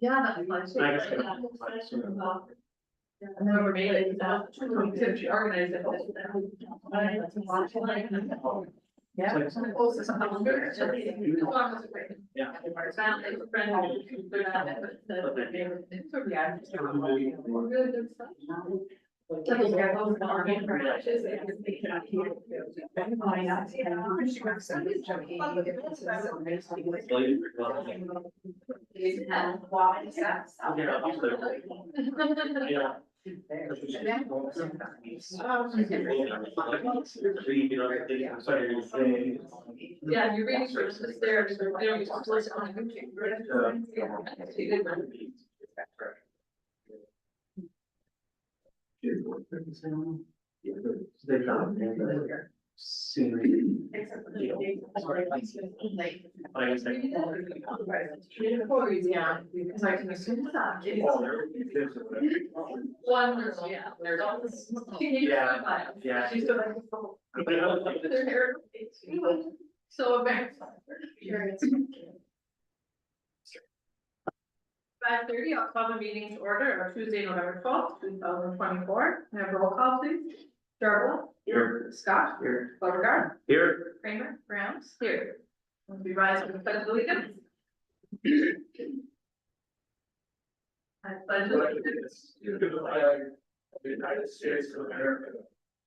Yeah, that's I like. guess And then we're made it, she organized it. Yeah. Yeah. Yeah. Yeah, you're reading from the stairs, or they don't use to listen on YouTube. They found scenery. Yeah, because I can assume that. One, yeah, there's all this. Yeah, yeah. She's still like. Their hair. So embarrassed. 5:30, I'll call the meeting to order on Tuesday, November 12th, 2024. Can I have a roll call, please? Darrell. Here. Scott. Here. Beauregard. Here. Kramer. Grams. Here. We rise to the pledge of allegiance. I pledge allegiance To the flag of the United States of America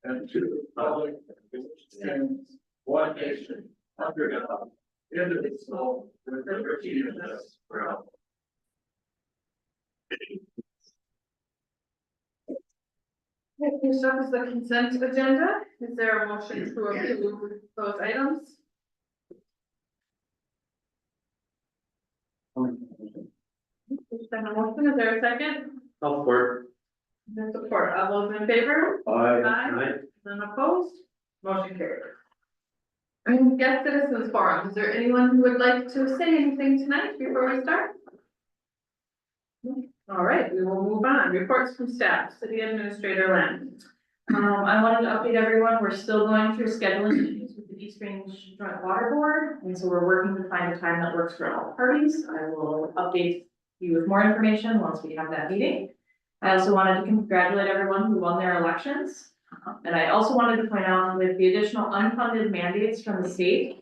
and to the republic which stands one nation under God, indivisible, with liberty and justice for all. Next up is the consent agenda. Is there a motion to approve those items? Is there a motion? Is there a second? I'll support. There's support. All those in favor? Aye. None opposed? Motion carried. And guest citizens forum, is there anyone who would like to say anything tonight before we start? All right, we will move on. Reports from staff, city administrator Len. I wanted to update everyone, we're still going through scheduling issues with the East Range Joint Water Board, and so we're working to find a time that works for all parties. I will update you with more information once we have that meeting. I also wanted to congratulate everyone who won their elections. And I also wanted to point out with the additional unfunded mandates from the state,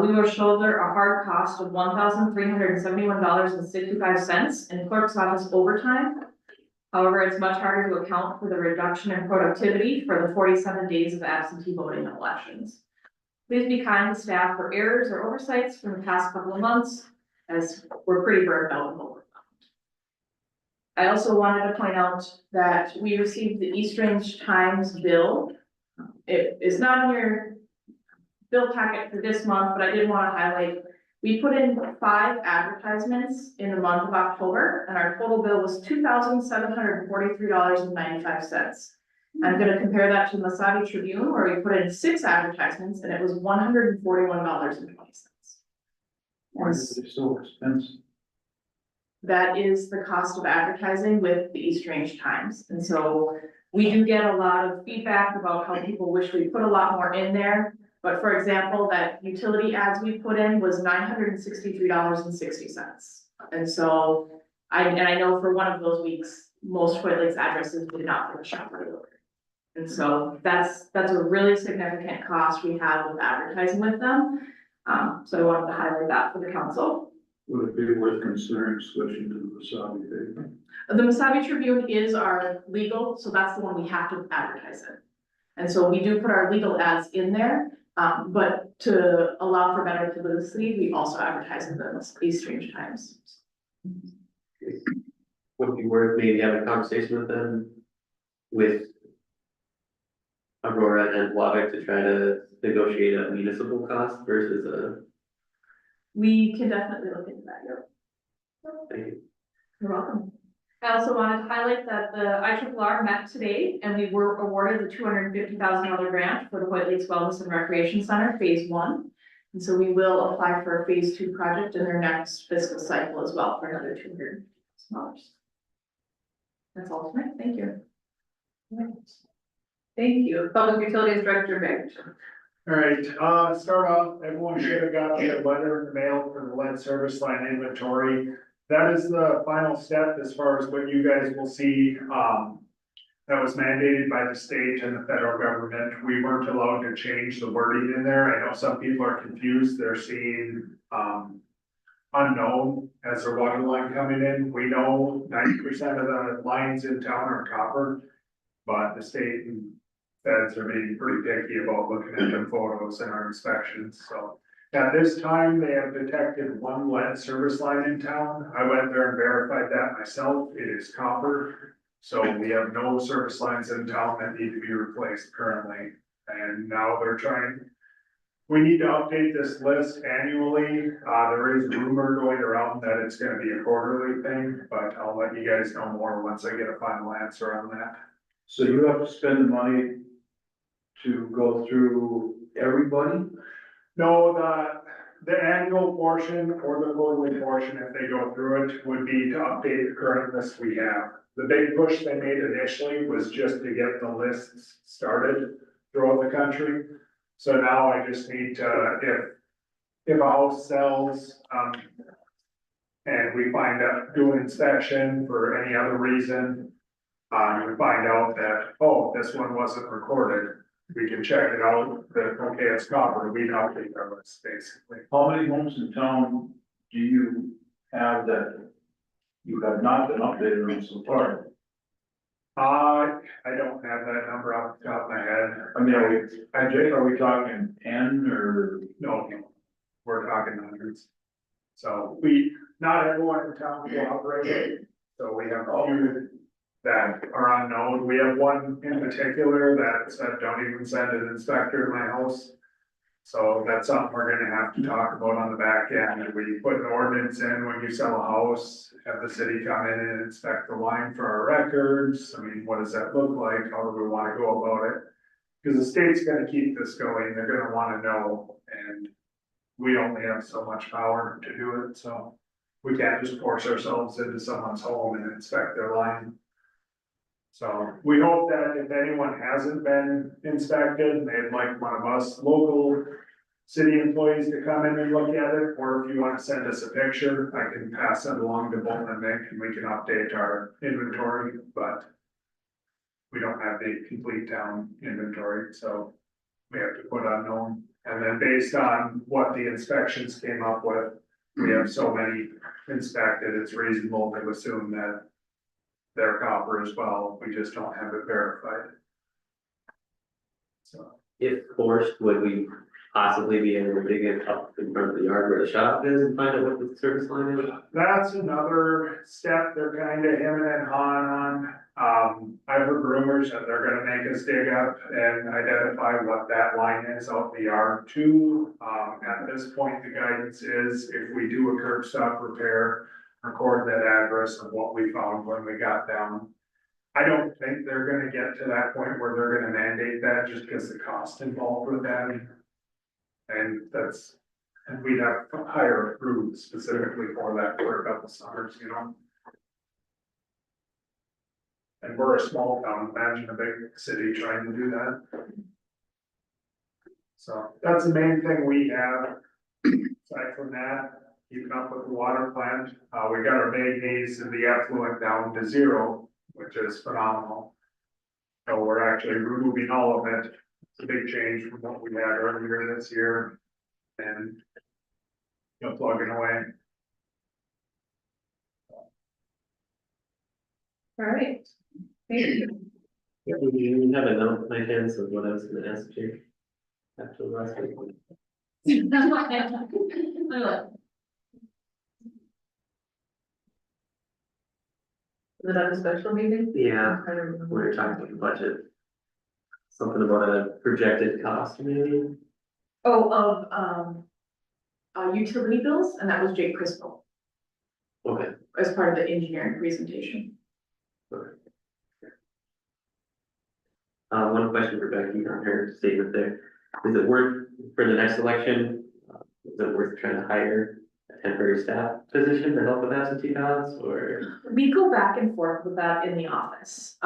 we will shoulder a hard cost of $1,371.65 in clerk's office overtime. However, it's much harder to account for the reduction in productivity for the 47 days of absentee voting in elections. Please be kind to staff for errors or oversights from the past couple of months, as we're pretty burned out and overwhelmed. I also wanted to point out that we received the East Range Times bill. It is not in your bill packet for this month, but I did want to highlight, we put in 5 advertisements in the month of October, and our total bill was $2,743.95. I'm going to compare that to the Mesabi Tribune, where we put in 6 advertisements, and it was $141.20. Why is it so expensive? That is the cost of advertising with the East Range Times. And so we do get a lot of feedback about how people wish we put a lot more in there. But for example, that utility ads we put in was $963.60. And so I know for one of those weeks, most Hoyt Lakes addresses did not put a shopper order. And so that's a really significant cost we have with advertising with them. So I wanted to highlight that for the council. Would it be worth considering switching to the Mesabi paper? The Mesabi Tribune is our legal, so that's the one we have to advertise in. And so we do put our legal ads in there, but to allow for better publicity, we also advertise in the East Range Times. Would it be worth maybe having a conversation with them, with Aurora and Waback, to try to negotiate a municipal cost versus a. We can definitely look into that, yeah. Thank you. You're welcome. I also wanted to highlight that the IRRR met today, and we were awarded the $250,000 grant for the Hoyt Lakes Wellness and Recreation Center, phase 1. And so we will apply for a phase 2 project in their next fiscal cycle as well for another $200,000. That's all tonight. Thank you. Thank you. Public Utilities Director Vic. All right, start off, everyone should have got the letter in the mail for the lead service line inventory. that is the final step as far as what you guys will see, that was mandated by the state and the federal government. We weren't allowed to change the wording in there. I know some people are confused. They're seeing, unknown as their water line coming in. We know 90% of the lines in town are copper, but the state and feds are being pretty picky about looking at the photos and our inspections, so. At this time, they have detected one lead service line in town. I went there and verified that myself. It is copper. So we have no service lines in town that need to be replaced currently. And now they're trying, we need to update this list annually. There is rumor going around that it's gonna be a quarterly thing, but I'll let you guys know more once I get a final answer on that. So you have to spend the money to go through everybody? No, the annual portion or the quarterly portion, if they go through it, would be to update the current list we have. The big push they made initially was just to get the lists started throughout the country. So now I just need to, if a house sells, and we find out, do an inspection for any other reason, we find out that, oh, this one wasn't recorded. We can check it out, that, okay, it's copper, we update our list, basically. How many homes in town do you have that you have not been updated on so far? I don't have that number off the top of my head. I mean, are we talking 10 or? No, we're talking hundreds. So not everyone in town cooperated, so we have a few that are unknown. We have one in particular that said, don't even send an inspector to my house. So that's something we're gonna have to talk about on the back end. We put an ordinance in when you sell a house, have the city come in and inspect the line for our records. I mean, what does that look like? How do we wanna go about it? Because the state's gonna keep this going. They're gonna wanna know, and we only have so much power to do it, so we can't just force ourselves into someone's home and inspect their line. So we hope that if anyone hasn't been inspected, and they'd like one of us local city employees to come in and look at it, or if you want to send us a picture, I can pass it along to Bolton and Mick and we can update our inventory, but we don't have the complete town inventory, so we have to put unknown. And then based on what the inspections came up with, we have so many inspected, it's reasonable to assume that they're copper as well, we just don't have it verified. So, If forced, would we possibly be able to dig it up in front of the yard where the shop is and find out what the service line is? that's another step they're kind of hemming and hawing on. I've heard rumors that they're gonna make us dig up and identify what that line is out in the yard too. At this point, the guidance is if we do a curb stop repair, record that address of what we found when we got down. I don't think they're gonna get to that point where they're gonna mandate that just because the cost involved with that. And we'd have to hire a crew specifically for that for a couple summers, you know? And we're a small town, imagine a big city trying to do that. So that's the main thing we have. Aside from that, keeping up with the water plant, we got our manganese and the effluent down to 0, which is phenomenal. So we're actually removing all of it. It's a big change from what we had earlier this year. And plugging away. All right. Thank you. Yeah, you have a note in my hands of what I was gonna ask you. After the last week. Was it at a special meeting? Yeah, I don't remember. we were talking about the budget. Something about a projected cost maybe? Oh, of, utility bills, and that was Jake Crispo Okay, as part of the engineering presentation. one question for Becky on her statement there. Is it worth, for the next election, is it worth trying to hire a temporary staff position to help with absentee ballots or? We go back and forth with that in the office.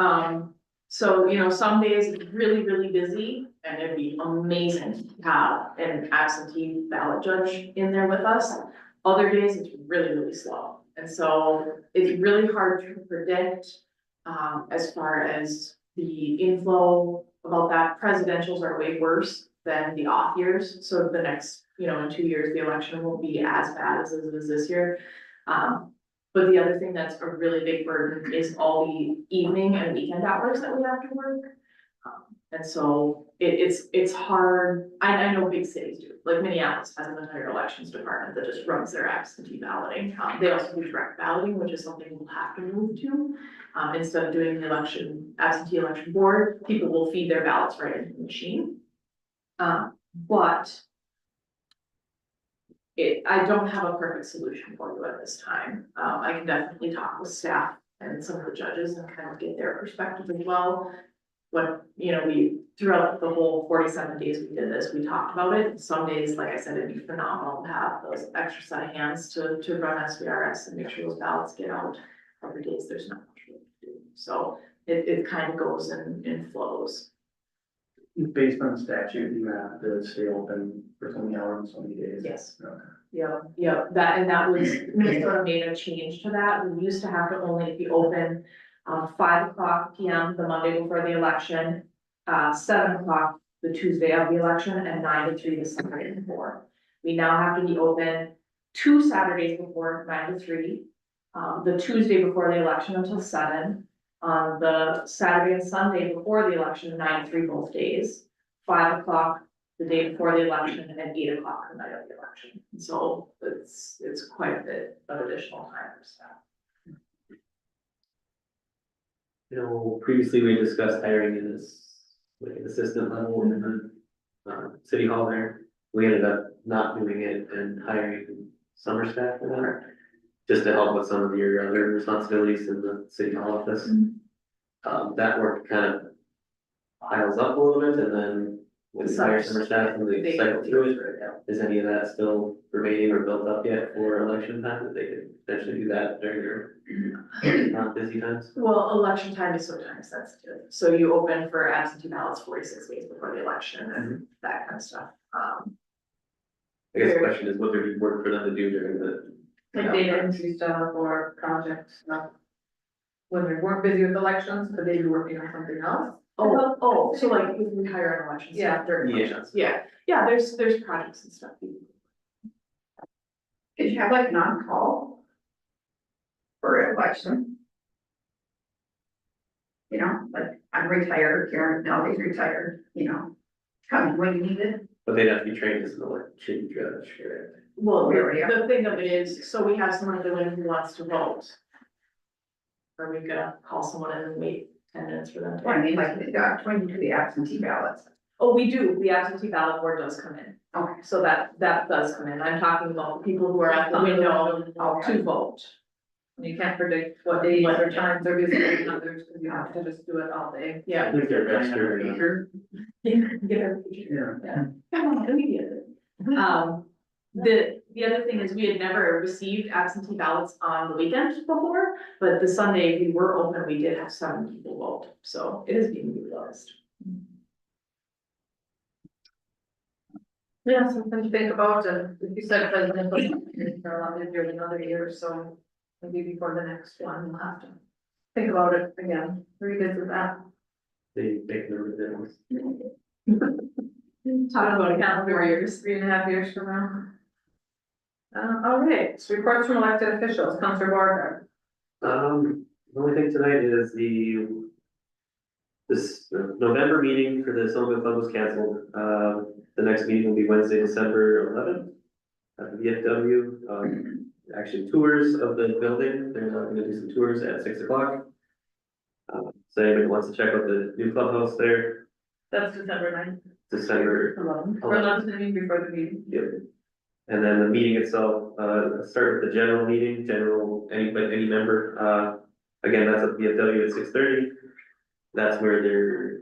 So, you know, some days it's really, really busy and it'd be amazing to have an absentee ballot judge in there with us. Other days it's really, really slow. And so it's really hard to predict, as far as the inflow about that. Presidentials are way worse than the off years. So the next, in 2 years, the election won't be as bad as it is this year. But the other thing that's a really big burden is all the evening and weekend hours that we have to work. And so it's hard. I know big cities do, like Minneapolis has an entire elections department that just runs their absentee balloting. They also do direct balloting, which is something we'll have to move to. Instead of doing the absentee election board, people will feed their ballots right into the machine. But I don't have a perfect solution for you at this time. I can definitely talk with staff and some of the judges and kind of get their perspective as well. What, we, throughout the whole 47 days we did this, we talked about it. Some days, like I said, it'd be phenomenal to have those extra set of hands to run SVRS and make sure those ballots get out. Other days, there's not much really to do. So it kind of goes in flows. Based on statute, you have to stay open for so many hours and so many days. Yes. Okay. Yeah, that was, Minnesota made a change to that. We used to have to only be open 5:00 PM the Monday before the election, 7:00 the Tuesday of the election, and 9 to 3 the Saturday before. We now have to be open 2 Saturdays before, 9 to 3, the Tuesday before the election until 7, on the Saturday and Sunday before the election, 9 to 3 both days, 5:00 the day before the election, and 8:00 the night of the election. And so it's quite a bit of additional time for staff. Previously we discussed hiring in this, like an assistant level in the city hall there. We ended up not doing it and hiring summer staff for that, just to help with some of your other responsibilities in the city hall office. That work kind of piles up a little bit, and then when you hire summer staff and they cycle through it, is any of that still remaining or built up yet for election time, that they could potentially do that during their not busy times? Well, election time is so time sensitive, so you open for absentee ballots 46 days before the election and that kind of stuff. I guess the question is, would there be work for them to do during the? Like data entry stuff or projects stuff. When they weren't busy with elections, could they be working on something else? So like if we hire an election staff during Yeah. elections, yeah, there's projects and stuff. Did you have like non-call for election? Like I'm retired, Karen, nobody's retired, come when you need it. But they'd have to be trained as an election judge, correct? Well, We already the thing of it is, so we have someone who wants to vote. Are we gonna call someone in and wait 10 minutes for them to? Well, I mean, like, when you do the absentee ballots. Oh, we do, the absentee ballot board does come in, Okay. so that does come in. I'm talking about the people who are at the window to vote. You can't predict what days or times they're busy and others, because you have to just do it all day. I Yeah. think they're best during. Yeah. Immediately. The other thing is we had never received absentee ballots on the weekend before, but the Sunday we were open, we did have 7 people vote, so it is being utilized. Yeah, something to think about, and if you said presidential, for a lot busier than other years, so maybe before the next one, we'll have to think about it again, revisit that. They make their decisions. Talking about account 4 years. 3.5 years from now. Okay, so reports from elected officials, Councilor Borger. The only thing tonight is this November meeting for the Silver Club was canceled. The next meeting will be Wednesday, December 11th at the VFW. Actually, tours of the building. They're gonna do some tours at 6 o'clock. So anybody wants to check out the new clubhouse there, That's December 9th. December 11th. Or 11th, meeting before the meeting. Yep. And then the meeting itself, start with the general meeting, any member, again, that's at VFW at 6:30. That's where they're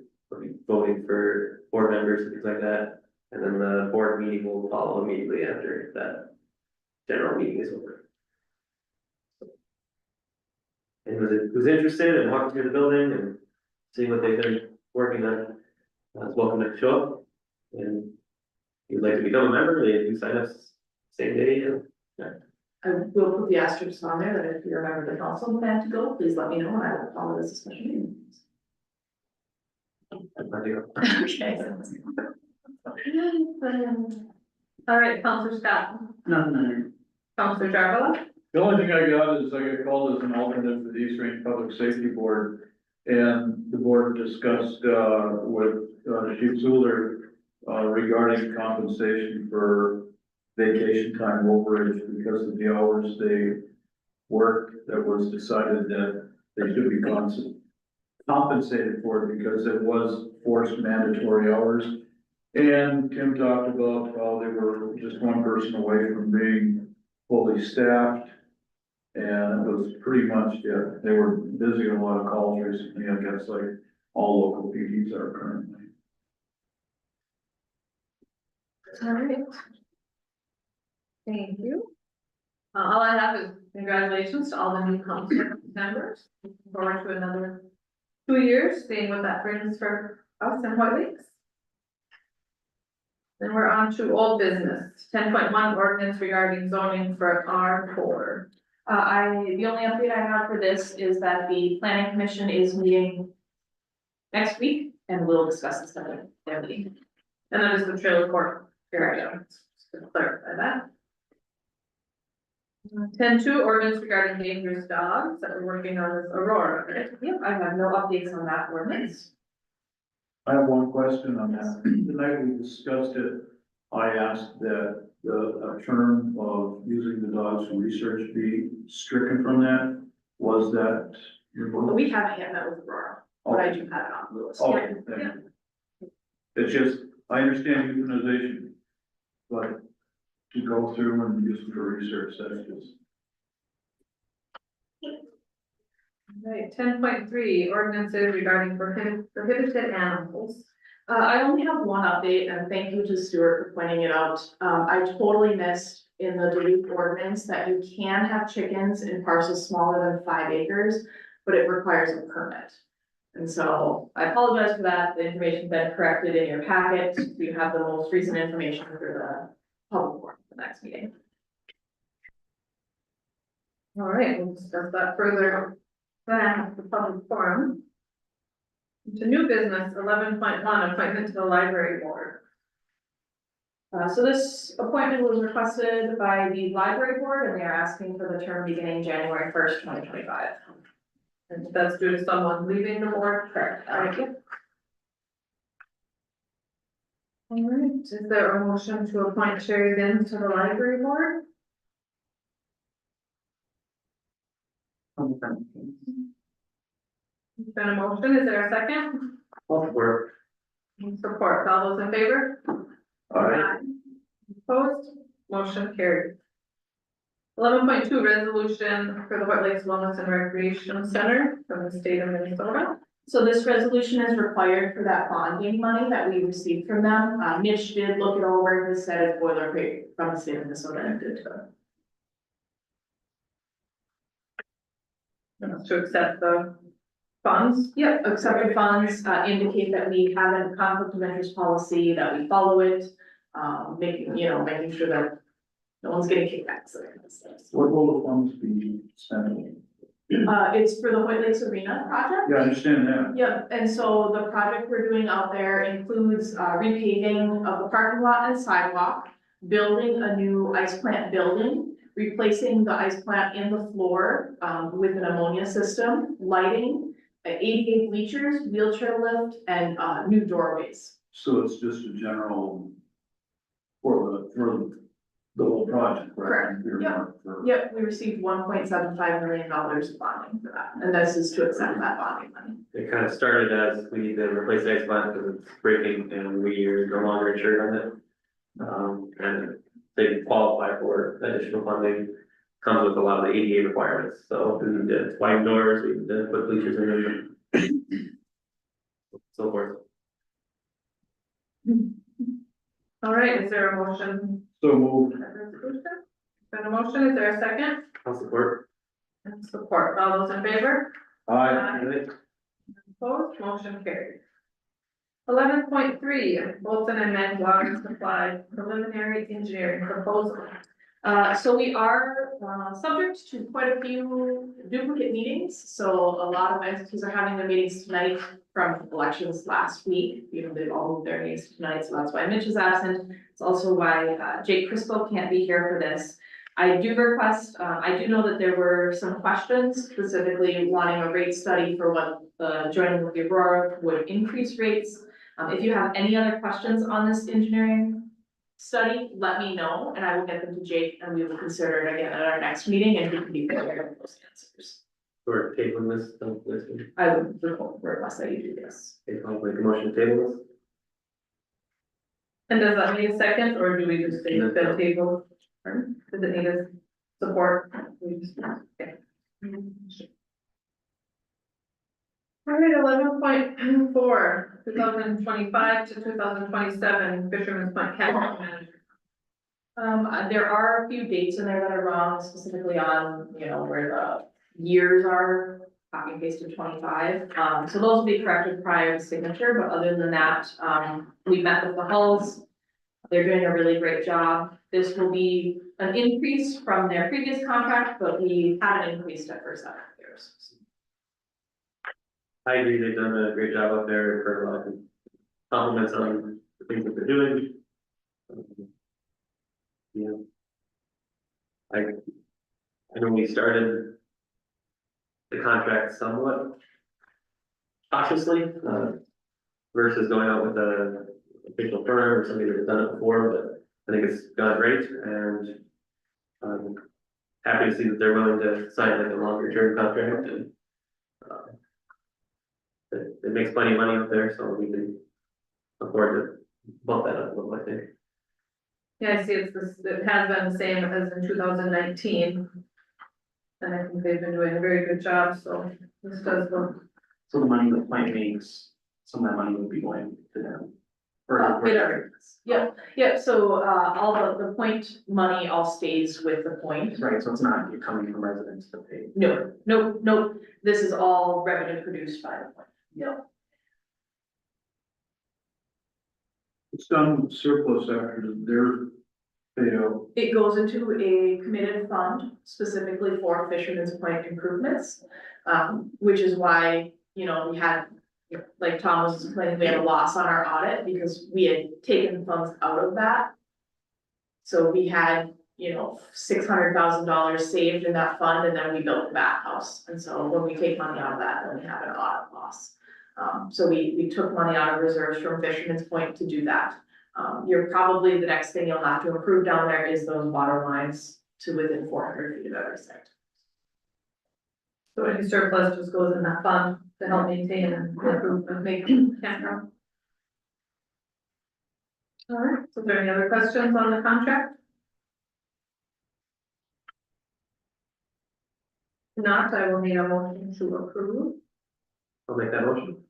voting for board members and things like that. And then the board meeting will follow immediately after that general meeting is over. And who's interested in walking through the building and seeing what they've been working on, is welcome to show up. And if you'd like to become a member, they do sign up same day, I will put the asterisk on there that if you're a member of the council plan to go, please let me know and I will follow this special meeting. Okay. All right, Counselor Scott, None. Counselor Jarvella, The only thing I got is I got called as an alternate for the East Range Public Safety Board. And the board discussed, with, Chief Zuler, regarding compensation for vacation time overage because of the hours they work. That was decided that they should be compensated for it because it was forced mandatory hours. And Tim talked about how they were just one person away from being fully staffed. And it was pretty much, yeah, they were busy on a lot of calls recently, I guess, like all local PDs are currently. all right. Thank you. All I have is congratulations to all the new council members. Looking forward to another 2 years, seeing what that brings for us in White Lakes. Then we're on to old business, 10.1 ordinance regarding zoning for R4. The only update I have for this is that the planning commission is meeting next week and we'll discuss this at their meeting. And that is the trailer court area, just to clarify that. 10.2 ordinance regarding dangerous dogs that we're working on is Aurora, right? Yep, I have no updates on that ordinance. I have one question on that. The night we discussed it, I asked that the term of using the dogs for research be stricken from that. Was that your But vote? we haven't yet met with Aurora, but I do have it on the list. Okay, thank you. It's just, I understand euthanization, but to go through and use it for research, that's just. Right, 10.3 ordinances regarding prohibited animals. I only have one update and thank you to Stuart for pointing it out. I totally missed in the Duluth ordinance that you can have chickens in parcels smaller than 5 acres, but it requires a permit. And so I apologize for that. The information's been corrected in your packet. You have the most recent information for the public forum for the next meeting. All right, we'll discuss that further then at the public forum. To new business, 11.1 appointment to the library board. So this appointment was requested by the library board and they are asking for the term beginning January 1st, 2025. And that's due to someone leaving the board, correct? All right, is there a motion to appoint Sherry Vins to the library board? There's been a motion, is there a second? Support. Support, all those in favor? All right. Opposed, motion carried. 11.2 resolution for the White Lakes Wellness and Recreation Center from the state of Minnesota. So this resolution is required for that bonding money that we received from them. Mitch did look it over, and said it's boilerplate from the state of Minnesota and good to go. To accept the funds. Yep, accept the funds, indicate that we have a conflict of interest policy, that we follow it, making sure that no one's getting kickbacks. That kind of stuff. What will the funds be spent on? It's for the White Lakes Arena project. Yeah, I understand that. Yep, and so the project we're doing out there includes repaving of the parking lot and sidewalk, building a new ice plant building, replacing the ice plant in the floor with an ammonia system, lighting, ADA bleachers, wheelchair lift, and new doorways. So it's just a general for the whole project, right? Correct. Earmarked for- Yep, we received $1.75 million of bonding for that, and this is to accept that bonding money. It kind of started as we need to replace the ice plant because it's breaking and we are no longer insured on it. And they qualify for additional funding, comes with a lot of the ADA requirements, so we need to widen doors, we need to put bleachers in them. So forth. All right, is there a motion? So moved. for that resolution? Been a motion, is there a second? I'll support. And support, all those in favor? Aye. Opposed, motion carried. 11.3, Bolton and Men's Water Supply preliminary engineering proposal. So we are, subject to quite a few duplicate meetings, so a lot of entities are having their meetings tonight from elections last week. You know, they've all moved their meetings tonight, so that's why Mitch is absent. It's also why, Jake Crispo can't be here for this. I do request, I do know that there were some questions specifically wanting a rate study for what the joining with the Aurora would increase rates. If you have any other questions on this engineering study, let me know and I will get them to Jake and we will consider it again at our next meeting and he can be prepared with those answers. Or tabling this, this, I would request that you do this. okay, I'll make a motion to table this. And does that need a second, or do we just say No. the table? Or does it need a support? We just- okay. All right, 11.4, 2025 to 2027 Fisherman's Point Capital Manager. There are a few dates in there that are wrong, specifically on, you know, where the years are, copy and paste to 25. So those will be corrected prior to signature, but other than that, we met with the Hulls. They're doing a really great job. This will be an increase from their previous contract, but we haven't increased it for 7 years. I agree, they've done a great job up there, for a lot of compliments on the things that they're doing. Yeah. I know we started the contract somewhat cautiously, versus going out with a official firm or somebody that's done it before, but I think it's gone great and happy to see that they're willing to sign like a longer term contract and it makes plenty of money up there, so we can afford to bump that up a little, I think. Yeah, I see it's this, it has been the same as in 2019. And I think they've been doing a very good job, so this does look. So the money the plant makes, some of that money would be going to them. Yep, so, all the point money all stays with the point. Right, so it's not coming from residents to pay. No, this is all revenue produced by the point. It's done with surplus after they're paid out. It goes into a committed fund specifically for Fisherman's Point improvements. Which is why, you know, we had, like Tom was explaining, we had a loss on our audit because we had taken funds out of that. So we had, you know, $600,000 saved in that fund and then we built the bathhouse. And so when we take money out of that, then we have an audit loss. So we took money out of reserves from Fisherman's Point to do that. You're probably, the next thing you'll have to improve down there is those water lines to within 400 feet of every site. So any surplus just goes in that fund to help maintain and improve and make campground. All right, so is there any other questions on the contract? If not, I will need a motion to approve. I'll make that motion.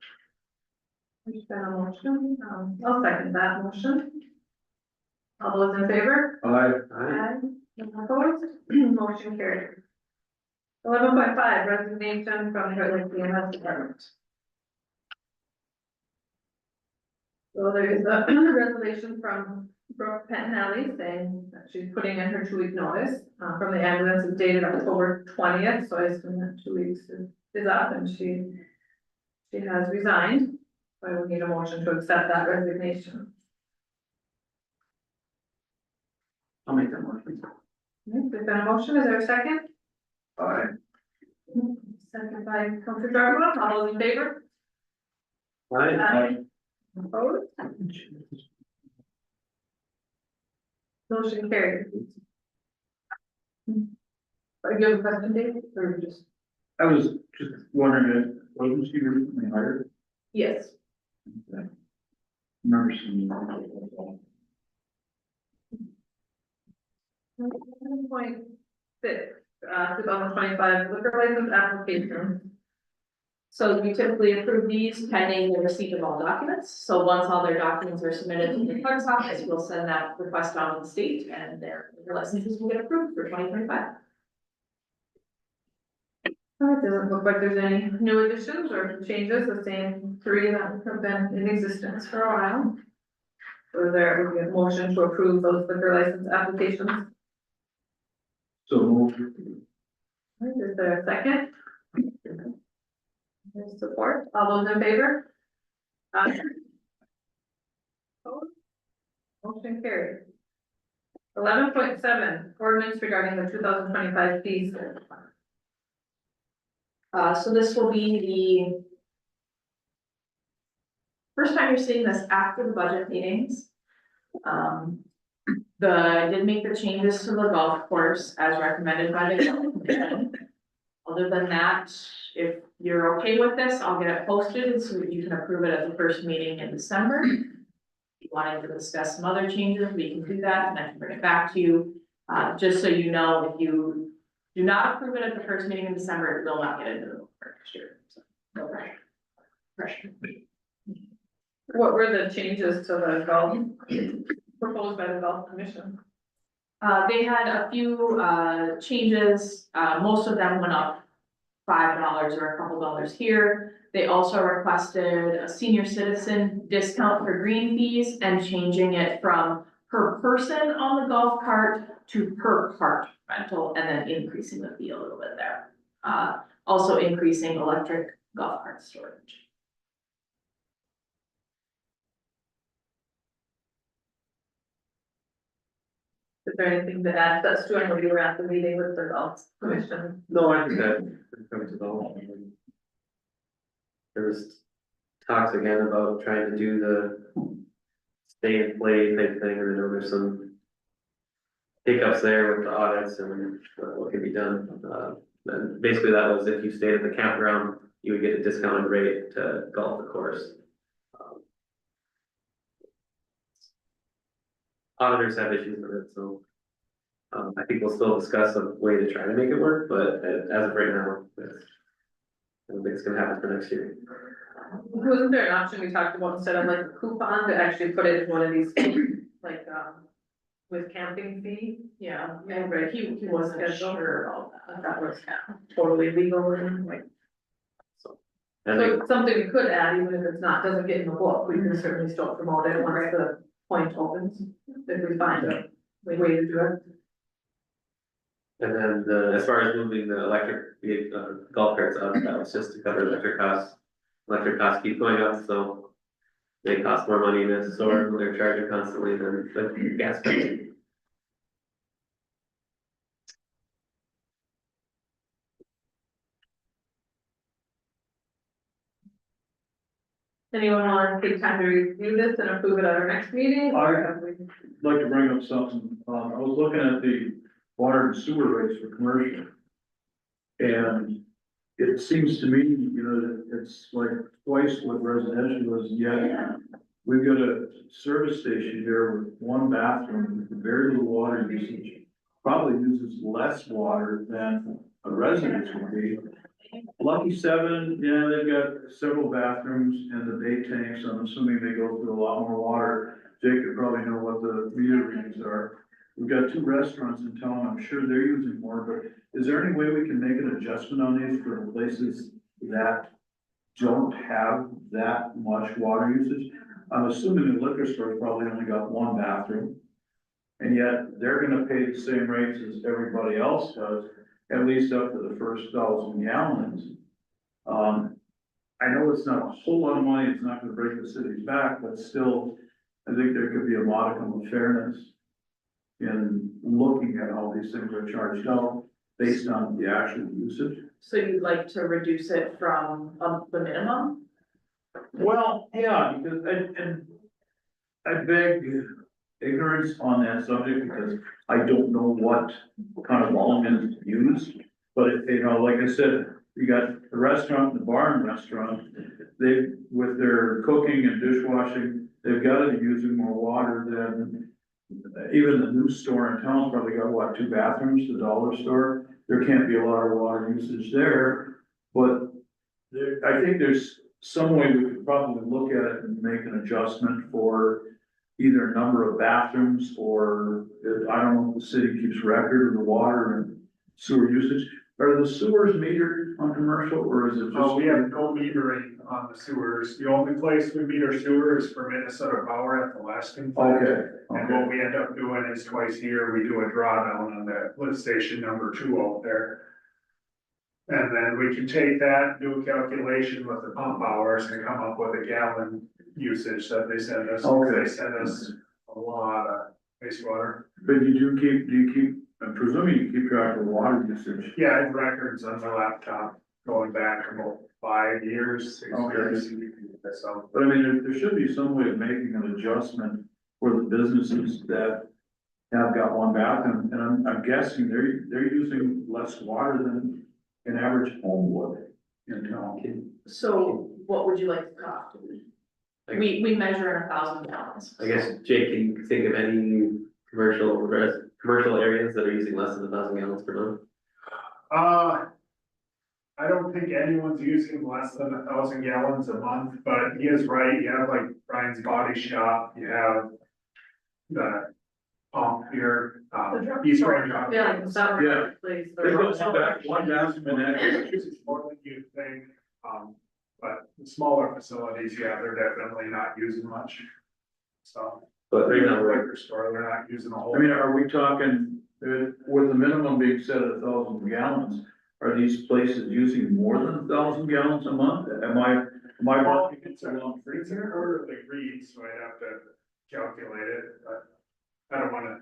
There's been a motion, I'll second that motion. All those in favor? Aye. Opposed? Motion carried. 11.5, resignation from the Lake EMS department. So there is a resolution from Brooke Pentinelli saying that she's putting in her 2-week notice, from the ambulance is dated October 20th, so I assume that 2 weeks is up and she has resigned. So I would need a motion to accept that resignation. I'll make that motion. There's been a motion, is there a second? Aye. Second by Counselor Jarvis, all those in favor? Aye. Opposed? Motion carried. Are you have a question, David, or just? I was just wondering, wasn't she recently hired? Yes. Remember seeing. 1.6, 2025 liquor license application. So we typically approve these pending the receipt of all documents. So once all their documents are submitted to the clerk's office, we'll send that request out to the state and their licenses will get approved for 2025. It doesn't look like there's any new additions or changes, the same 3 that have been in existence for a while. So there would be a motion to approve those liquor license applications. So move. Is there a second? There's support, all those in favor? Aye. Opposed? Motion carried. 11.7, ordinance regarding the 2025 fees. So this will be the first time you're seeing this after the budget meetings. I did make the changes to the golf course as recommended by the commission. Other than that, if you're okay with this, I'll get it posted so that you can approve it at the first meeting in December. If you wanted to discuss some other changes, we can do that and I can bring it back to you. Just so you know, if you do not approve it at the first meeting in December, it will not get into the next year. So, no pressure. What were the changes to the golf, proposed by the golf commission? They had a few, changes, most of them went up $5 or a couple dollars here. They also requested a senior citizen discount for green fees and changing it from per person on the golf cart to per cart rental and then increasing the fee a little bit there. Also increasing electric golf cart storage. Is there anything to add to that, Stuart, when you were at the meeting with the golf commission? No, I think that comes about. There was talks again about trying to do the stay and play type thing, and I know there's some hiccups there with the audits and what can be done. And basically that was if you stayed at the campground, you would get a discounted rate to golf the course. Auditors have issues with it, so. I think we'll still discuss a way to try to make it work, but as of right now, I don't think it's gonna happen for next year. Wasn't there an option we talked about instead of like a coupon to actually put it in one of these, like, with camping fee? Yeah, Right. he wasn't Schedule. sure about that. That was totally legal and like, And so it's something we could add, even if it's not, doesn't get in the book, we can certainly still promote it once the point opens. If we find a way to do it. And then as far as moving the electric golf carts up, that was just to cover electric costs. Electric costs keep going up, so they cost more money to store, they're charging constantly than the gas prices. Anyone want to take time to review this and approve it at our next meeting? Or have we? I'd like to bring up something, I was looking at the water and sewer rates for commercial. And it seems to me, you know, that it's like twice what residential is, yet we've got a service station here with one bathroom, with very little water usage. Probably uses less water than a residence would be. Lucky 7, yeah, they've got several bathrooms and the bay tanks, I'm assuming they go through a lot more water. Jake could probably know what the meter readings are. We've got 2 restaurants in town, I'm sure they're using more, but is there any way we can make an adjustment on these for the places that don't have that much water usage? I'm assuming the liquor store's probably only got 1 bathroom. And yet they're gonna pay the same rates as everybody else does, at least up to the first 1,000 gallons. I know it's not a whole lot of money, it's not gonna break the city's back, but still, I think there could be a modicum of fairness in looking at how these things are charged out based on the actual usage. So you'd like to reduce it from the minimum? Well, yeah, because, and I beg ignorance on that subject because I don't know what kind of volume is used. But you know, like I said, you got the restaurant, the bar and restaurant, they, with their cooking and dishwashing, they've got to be using more water than even the new store in town's probably got, what, 2 bathrooms, the dollar store? There can't be a lot of water usage there, but there, I think there's some way we could probably look at it and make an adjustment for either number of bathrooms or, I don't know if the city keeps record of the water and sewer usage. Are the sewers metered? on commercial, or is it just? We have no metering on the sewers. The only place we meter sewer is for Minnesota Power at the Laskin plant. Okay, And what we end up doing is twice a year, we do a drawdown on that lift station number 2 out there. And then we can take that, do a calculation with the pump hours and come up with a gallon usage that they send us. Okay. They send us a lot of wastewater. but do you keep, I'm presuming you keep track of water usage? Yeah, I have records on my laptop going back about 5 years, 6 Okay. years. So, But I mean, there should be some way of making an adjustment for the businesses that have got one bathroom, and I'm guessing they're using less water than an average home would in town. So what would you like the cost to be? We measure in 1,000 gallons. I guess, Jake, can you think of any commercial areas that are using less than 1,000 gallons per month? I don't think anyone's using less than 1,000 gallons a month, but he is right, you have like Brian's Body Shop, you have the pump here, East Range. Yeah, so. Yeah. Please. They've got one bathroom in that. It's more than you think, but the smaller facilities, yeah, they're definitely not using much. So, But right now, liquor store, they're not using a whole. I mean, are we talking, with the minimum being set at 1,000 gallons, are these places using more than 1,000 gallons a month? Am I Well, working it's a long it's an order of degrees, so I'd have to calculate it, but I don't wanna.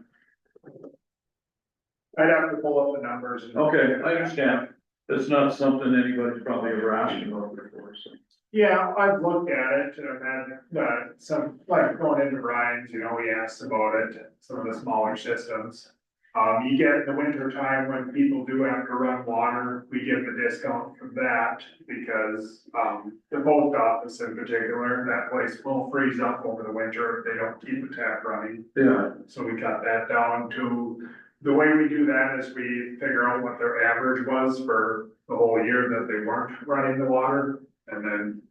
I'd have to pull up the numbers. and- Okay, I understand. That's not something anybody's probably ever asked about before, so. Yeah, I've looked at it, and I've had, some, like going into Brian's, you know, he asked about it, some of the smaller systems. You get in the winter time when people do have to run water, we give a discount from that, because, the post office in particular, that place will freeze up over the winter if they don't keep the tap running. Yeah, So we cut that down to, the way we do that is we figure out what their average was for the whole year that they weren't running the water, and then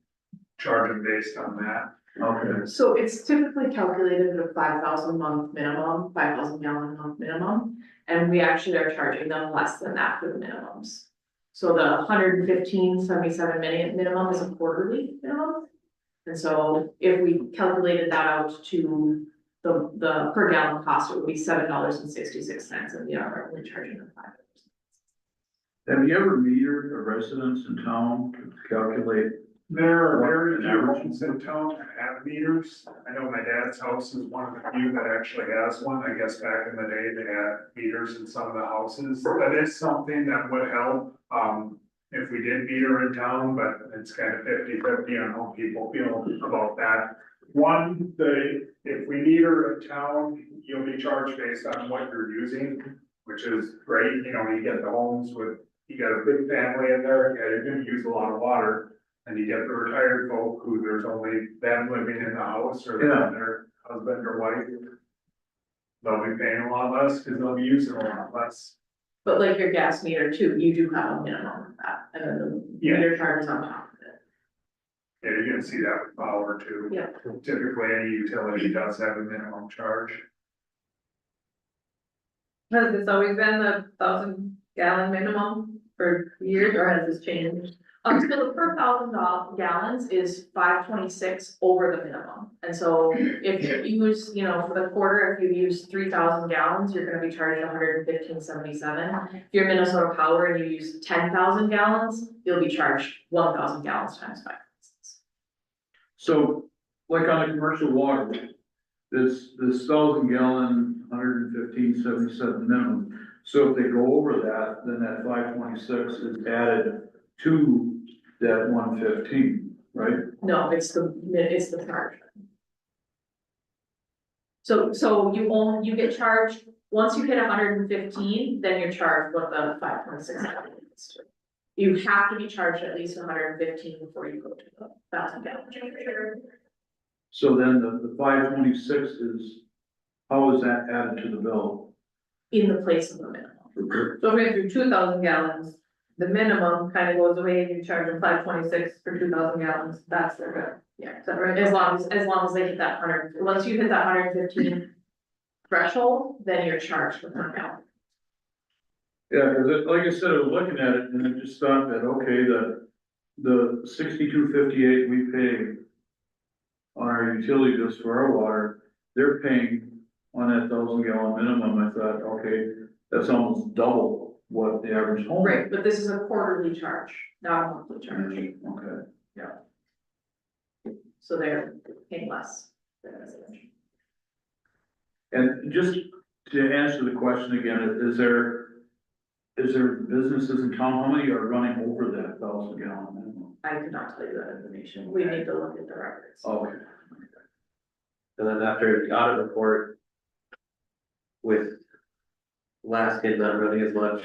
charge them based on that. okay. So it's typically calculated at a 5,000 month minimum, 5,000 gallon month minimum, and we actually are charging them less than that for the minimums. So the 115.77 minimum is a quarterly minimum. And so if we calculated that out to the per gallon cost, it would be $7.66, and we are only charging them $5. Have you ever metered a residence in town to calculate? There are very An few average? homes in town that have meters. I know my dad's house is one of the few that actually has one. I guess back in the day, they had meters in some of the houses. That is something that would help, if we did meter in town, but it's kind of 50-50 on how people feel about that. One, if we meter in town, you'll be charged based on what you're using, which is great. You know, you get the homes with, you got a big family in there, yeah, you're gonna use a lot of water. And you get the retired folk who there's only them living in the house or Yeah. their husband or wife. They'll be paying a lot less because they'll be using a lot less. But like your gas meter too, you do have a minimum of that, and then the Yeah. meter charge is on top of it. Yeah, you're gonna see that with power too. Yeah. Typically, any utility does have a minimum charge. Has this always been the 1,000 gallon minimum for years, or has this changed? So the per 1,000 gallons is 526 over the minimum. And so if you use, you know, for the quarter, if you use 3,000 gallons, you're gonna be charged 115.77. If you're Minnesota Power and you use 10,000 gallons, you'll be charged 1,000 gallons times 5. So, like on a commercial water, this 1,000 gallon, 115.77 minimum. So if they go over that, then that 526 is added to that 115, right? No, it's the charge. So you get charged, once you hit 115, then you're charged what the 526 is. You have to be charged at least 115 before you go to the 1,000 gallon charge. So then the 526 is, how is that added to the bill? In the place of the minimum. So if we do 2,000 gallons, the minimum kind of goes away and you charge them 526 for 2,000 gallons, that's their good. Yeah, Is that right? as long as they hit that 100, once you hit that 115 threshold, then you're charged with per gallon. Yeah, cause it, like I said, I was looking at it and I just thought that, okay, the 62.58 we pay on our utility bills for our water, they're paying on that 1,000 gallon minimum. I thought, okay, that's almost double what the average home. Right, but this is a quarterly charge, not a monthly charge, Okay. so they're paying less than residential. And just to answer the question again, is there businesses in town, how many are running over that 1,000 gallon minimum? I could not tell you that information, we need to look at the records. Okay. And then after the audit report, with Laskin not running as much,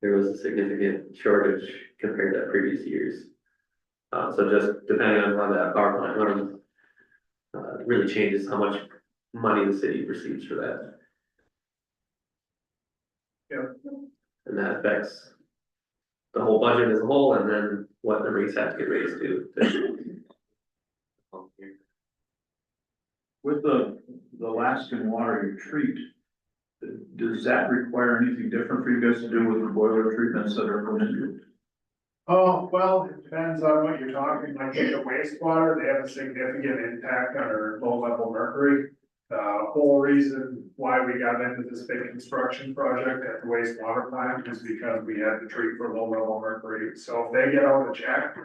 there was a significant shortage compared to previous years. So just depending on how that power plant runs, really changes how much money the city receives for that. Yep. And that affects the whole budget as a whole, and then what the rates have to get raised to. With the Alaskan water you treat, does that require anything different for you guys to do with the boiler treatments that are going into it? Oh, well, it depends on what you're talking, like with the wastewater, they have a significant impact on our low level mercury. The whole reason why we got into this big construction project at the wastewater plant is because we had to treat for low level mercury, so if they get out of check,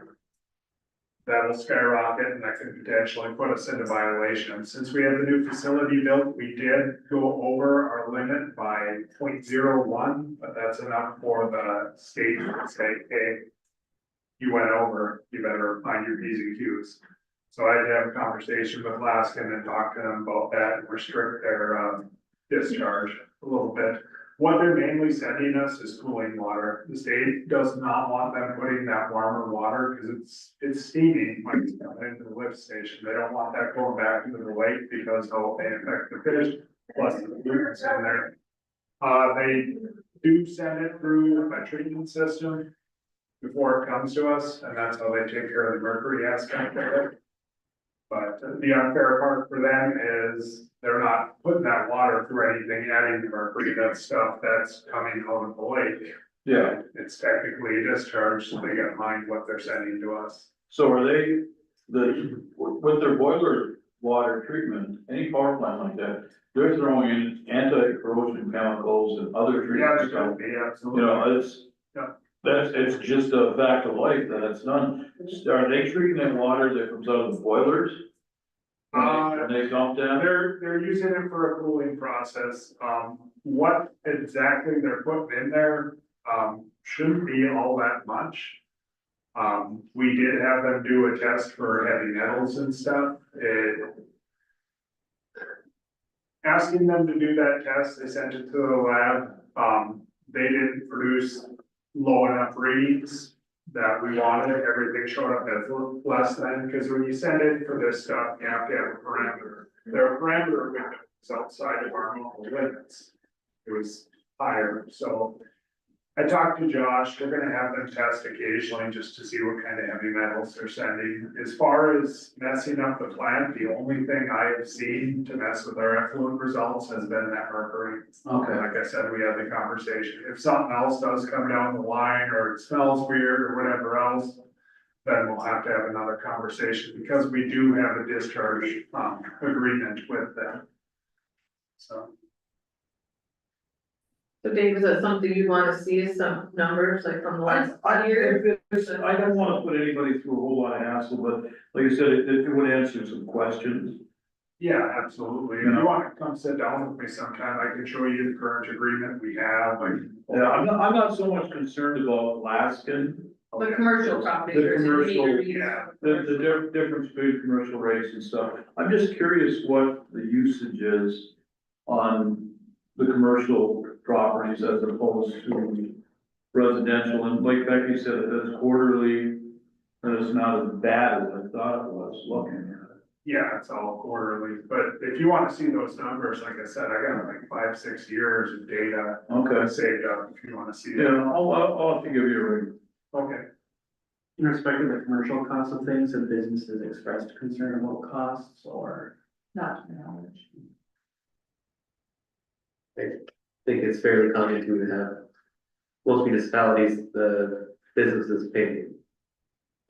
that'll skyrocket and that could potentially put us into violation. Since we have the new facility built, we did go over our limit by 0.01, but that's enough for the state to say, hey, you went over, you better find your P's and Q's. So I had to have a conversation with Laskin and talk to them about that and restrict their discharge a little bit. What they're mainly sending us is cooling water. The state does not want them putting that warmer water because it's steaming when it's coming into the lift station. They don't want that going back into the lake because it'll affect the fish, plus the pollutants in there. They do send it through a treatment system before it comes to us, and that's how they take care of the mercury aspect of it. But the unfair part for them is they're not putting that water through anything, adding the mercury, that stuff that's coming out of the lake. Yeah. It's technically a discharge, so they gotta mind what they're sending to us. So are they, with their boiler water treatment, any power plant like that, they're throwing in anti-corrosion chemicals and other Yeah, treatment it's stuff. gonna be You absolutely. know, it's, Yeah. it's just a fact of life that it's done. Are they treating that water that comes out of the boilers? When they dump that? They're using it for a cooling process. What exactly they're putting in there, shouldn't be all that much. We did have them do a test for heavy metals and stuff. Asking them to do that test, they sent it to the lab. They didn't produce low enough readings that we wanted. Everything showed up as less than, because when you send it for this stuff, you have to have a parameter. Their parameter window is outside of our normal limits. It was higher, so I talked to Josh, they're gonna have them test occasionally just to see what kind of heavy metals they're sending. As far as messing up the plant, the only thing I have seen to mess with our effluent results has been that mercury. Okay. Like I said, we had the conversation. If something else does come down the line, or it smells weird, or whatever else, then we'll have to have another conversation, because we do have a discharge, agreement with them. So. So Dave, is that something you wanna see as some numbers, like from the last year? I don't wanna put anybody through a whole lot of hassle, but like you said, it would answer some questions. Yeah, absolutely. If you want to come sit down with me sometime, I can show you the current agreement we have, like. Yeah, I'm not so much concerned about Alaskan. The commercial property. The commercial, yeah. The difference between commercial rates and stuff. I'm just curious what the usage is on the commercial properties as opposed to residential. And like Becky said, it's quarterly, and it's not as bad as I thought it was looking at it. Yeah, it's all quarterly, but if you want to see those numbers, like I said, I got like 5-6 years of data Okay, saved up, if you want to see it. yeah, I'll have to give you a ring. Okay. In respect to the commercial costs of things, have businesses expressed concern about costs or? Not to my knowledge. I think it's fairly common to have most municipalities, the businesses pay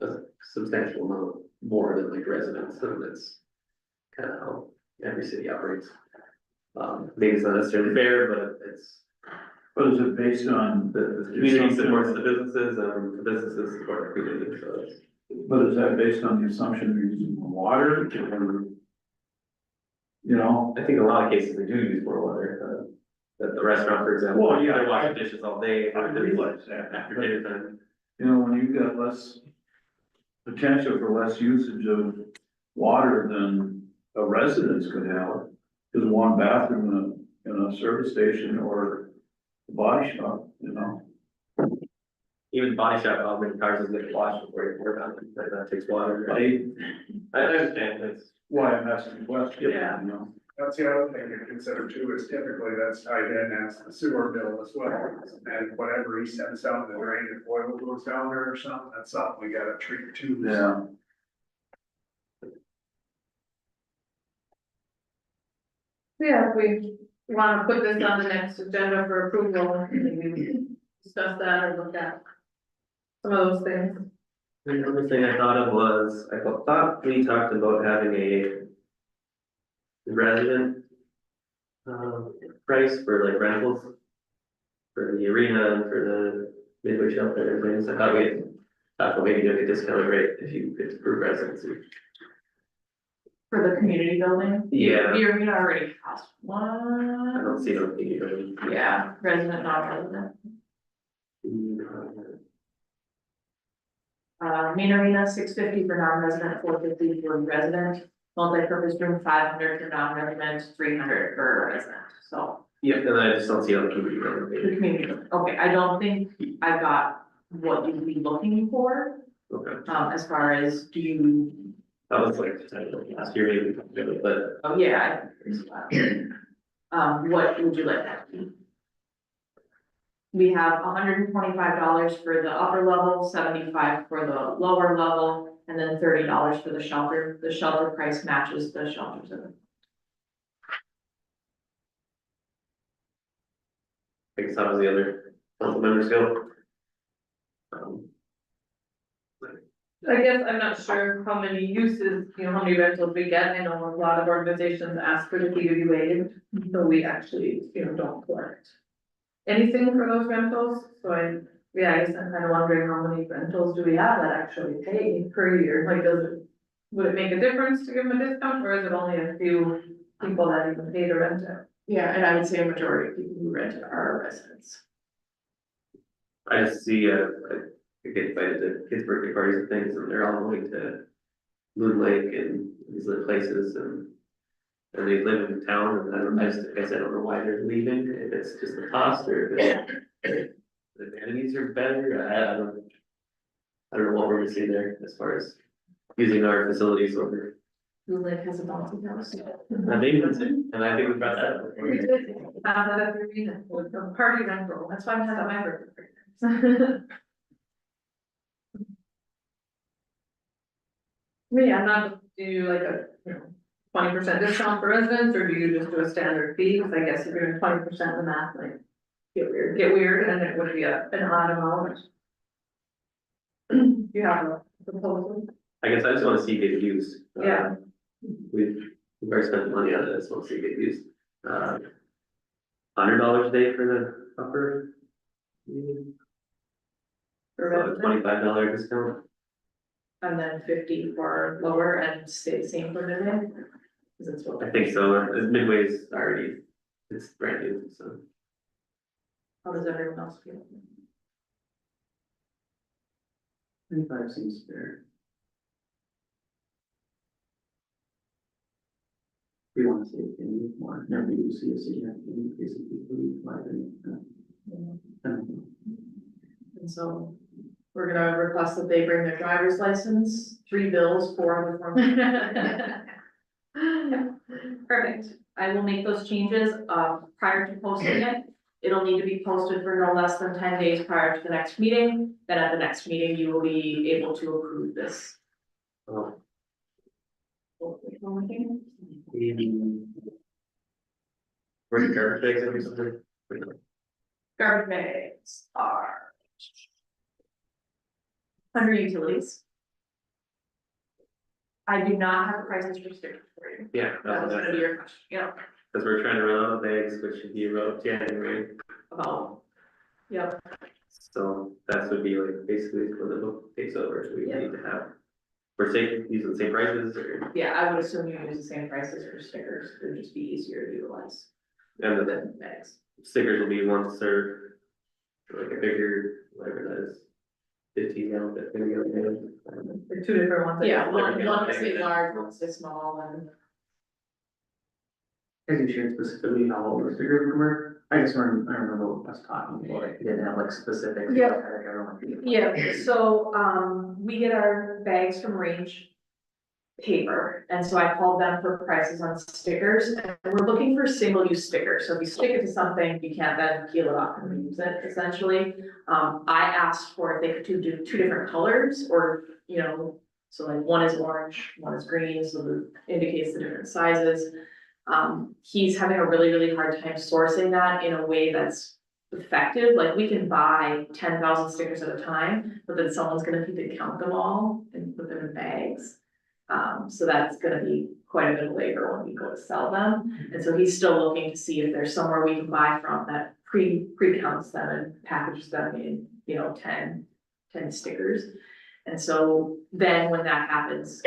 a substantial amount more than like residents, and that's kind of how every city operates. Maybe it's not necessarily fair, but it's, But is it based on? the community supports the businesses, and the businesses support the community, so it's. But is that based on the assumption they're using more water, or? You know? I think in a lot of cases they do use more water, at the restaurant, for example. Well, yeah, They're washing dishes all day. I realize that. After dinner time. You know, when you've got less potential for less usage of water than a residence could have, is one bathroom in a service station or a body shop, you know? Even body shop, how many cars is get washed before you work on it, that takes water, right? I understand, it's. Why I'm asking the question, Yeah. you know? That's the other thing to consider too, is typically that's tied in as the sewer bill as well. And whatever he sends out in the drain, if oil goes down there or something, that's something we gotta treat too. Yeah. Yeah, if we wanna put this on the next agenda for approval, maybe discuss that or look at some of those things. The other thing I thought of was, I thought we talked about having a resident price for like rentals for the arena and for the midway shelter and things. I thought we thought maybe doing a discounted rate if you could approve residency. For the community building. Yeah. The arena already has I one. don't see no need of it. Yeah, resident, non-resident. Main arena, $650 for non-resident, $450 for resident. Multi-purpose room, $500 for non-resident, $300 for resident, so. Yep, and I just don't see how the community The building. community, okay, I don't think I got what you'd be looking for, Okay, as far as do you, that was like last year maybe, but oh, yeah. I think there's that. What would you like that to be? We have $125 for the upper level, $75 for the lower level, and then $30 for the shelter. The shelter price matches the shelters. I guess how does the other council members go? I guess I'm not sure how many uses, you know, how many rentals we get. I know a lot of organizations ask for the fee to be waived, so we actually, you know, don't collect anything for those rentals. So I guess I'm kind of wondering how many rentals do we have that actually pay per year? Like, would it make a difference to give them a discount, or is it only a few people that even pay to rent it? Yeah, and I would say a majority of people who rent it are residents. I just see, I get invited to kids' birthday parties and things, and they're all going to Moon Lake and these other places, and they live in town, and I guess I don't know why they're leaving, if it's just the cost, or if it's the amenities are better, I don't know what we're gonna see there as far as using our facilities over. Blue Lake has a bouncy house. I think that's it, and I think we brought that up We before. did, found that at the arena, with the party rental, that's why I'm not at my birthday. Yeah, not, do you like a, you know, 20% discount for residents, or do you just do a standard fee? Because I guess if you're doing 20%, the math might get weird, and it would be an odd amount. You have a proposal? I guess I just wanna see it get used. Yeah. We've already spent money on it, I just wanna see it get used. $100 a day for the upper. For So a residents, $25 discount. and then 50 for lower, and stay the same for midway? Because it's what. I think so, Midway's already, it's brand new, so. How does everyone else feel? 25 seems fair. We want to see if they need more, no, we do see a significant increase in people who apply And so we're gonna request that they bring their driver's license, 3 bills, 4 other forms. Perfect. I will make those changes, prior to posting it. It'll need to be posted for no less than 10 days prior to the next meeting. Then at the next meeting, you will be able to approve this. Oh, Garbage Where's the garbage bags or something? bags are Under utilities. I do not have prices for stickers for you. Yeah, That was gonna be your question, Cause we're trying to run out of bags, which should be about January, about. Yep, so that would be like basically when the book takes over, so we Yeah. need to have. We're safe, using the same prices or, yeah, I would assume you use the same prices for stickers, it would just be easier to utilize and the than bags. stickers will be once or like a bigger, whatever that is. 15 gallon, 20 gallon. The two different ones. Yeah, Different one is things. large, one's small, and Has you shared specifically how old the stickers were? I remember us talking about it, you didn't have like specifics. Yeah. Like everyone. yeah, so, we get our bags from Range Paper, and so I called them for prices on stickers, and we're looking for single-use stickers, so if you stick it to something, you can't then peel it off and reuse it, essentially. I asked for if they could do two different colors, or, so like one is orange, one is green, so that indicates the different sizes. He's having a really, really hard time sourcing that in a way that's effective, like we can buy 10,000 stickers at a time, but then someone's gonna need to count them all and put them in bags. So that's gonna be quite a bit of labor when we go to sell them, and so he's still looking to see if there's somewhere we can buy from that pre-counts them and packages them in, 10 stickers. And so then when that happens,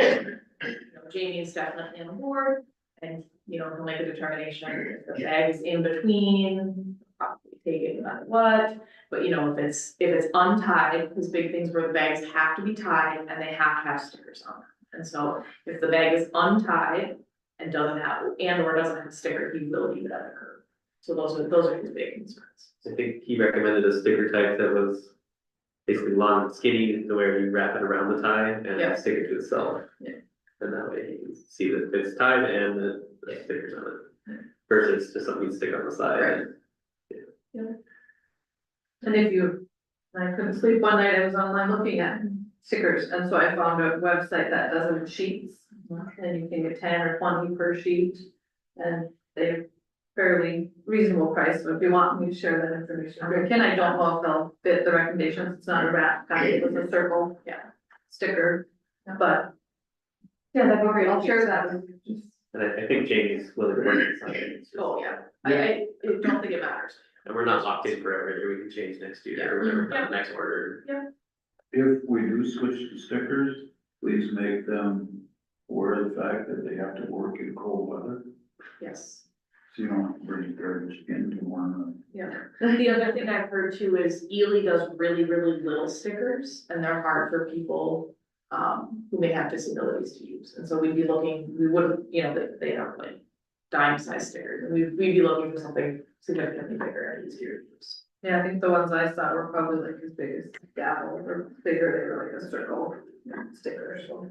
Jamie is definitely on board, and, he'll make a determination if the bag is in between, probably take it no matter what. But if it's untied, his big things where the bags have to be tied and they have to have stickers on them. And so if the bag is untied and doesn't have, or doesn't have a sticker, he will leave it at the curb. So those are his big concerns. I think he recommended a sticker type that was basically long and skinny, to where you wrap it around the tie Yeah. and stick it to itself. Yeah. And that way you can see that it's tied and the stickers on it, versus just something you stick on the side. Right. And I couldn't sleep one night, I was online looking at stickers, and so I found a website that does them in sheets. And you can get 10 or 20 per sheet, and they're fairly reasonable price, so if you want me to share that information. Rick, and I don't know if they'll fit the recommendations, it's not a wrap, it was a circle. Sticker, but. Yeah, that'd be great. I'll share that with you. And I think Jamie's willing to work on something. It's just- Oh, yeah, I don't think it matters. And we're not locked in forever, either. We can change next year or whatever, Yeah. next order. If we do switch to stickers, please make them aware of the fact that they have to work in cold weather, Yes. so you don't bring garbage into one. Yeah, the other thing I've heard too is Ely does really, really little stickers, and they're hard for people who may have disabilities to use, and so we wouldn't, they have like dime size stickers, and we'd be looking for something significantly bigger and easier to use. Yeah, I think the ones I saw were probably like as big as gavel, or bigger, they were like a circle sticker, so.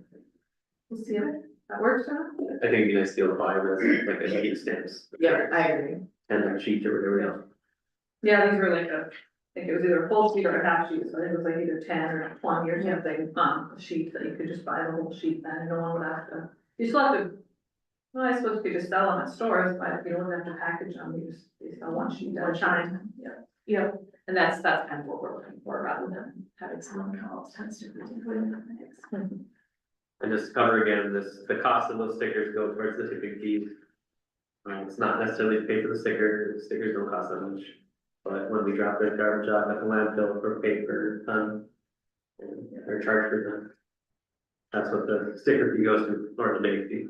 We'll see if that works or not. I think it'd be nice to be able to buy this, like a heat stamps. Yeah, I agree. And a sheet or whatever. Yeah, these were like I think it was either a full sheet or a half sheet, so I think it was like either 10 or 20 or something, a sheet that you could just buy the whole sheet, then no one would have to. You still have to, well, I suppose you could just sell them at stores, but if you don't have to package them, you sell one sheet at a time. Yeah, and that's kind of what we're looking for, rather than having someone come up with 10 stickers and put it in the mix. And just to cover again, the cost of those stickers go towards the tipping fees. It's not necessarily to pay for the stickers don't cost that much. But when we drop their garbage off at the landfill for paper ton, and they're charged for ton. That's what the sticker fee goes to, or the big fee.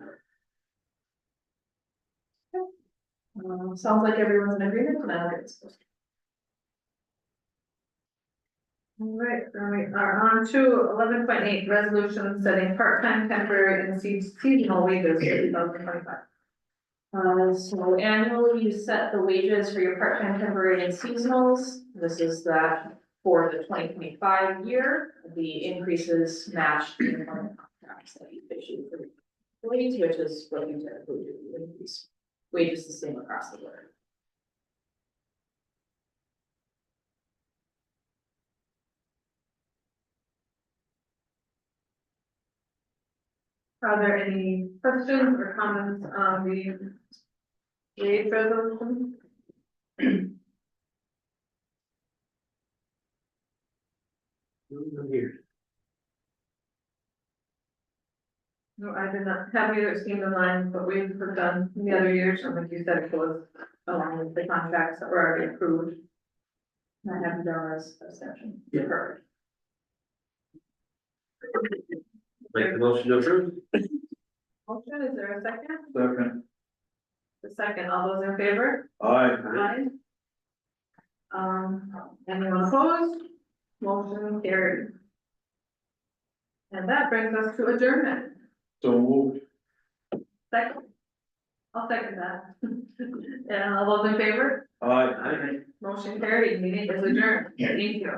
Sounds like everyone's in agreement, and I'll get this posted. All right, we are on to 11.8, resolution setting part-time, temporary, and seasonal wages for 2025. So annually you set the wages for your part-time, temporary, and seasonals. This is that for the 2025 year. The increases match the employment contracts that you issued for employees, which is what you typically do, you increase wages the same across the board. Are there any questions or comments on the wage resolution? I'm here. No, I did not have either scheme in mind, but we've done the other years, and like you said, it was along with the contracts that were already approved. I have Darla's abstention. Yeah. Perfect. Make the motion to approve? Motion, is there a second? Second. The second, all those in favor? Aye. Aye. Anyone opposed? Motion carried. And that brings us to adjournment. So moved. Second. I'll second that. And all those in favor? Aye. Motion carried, meeting is adjourned. Thank you.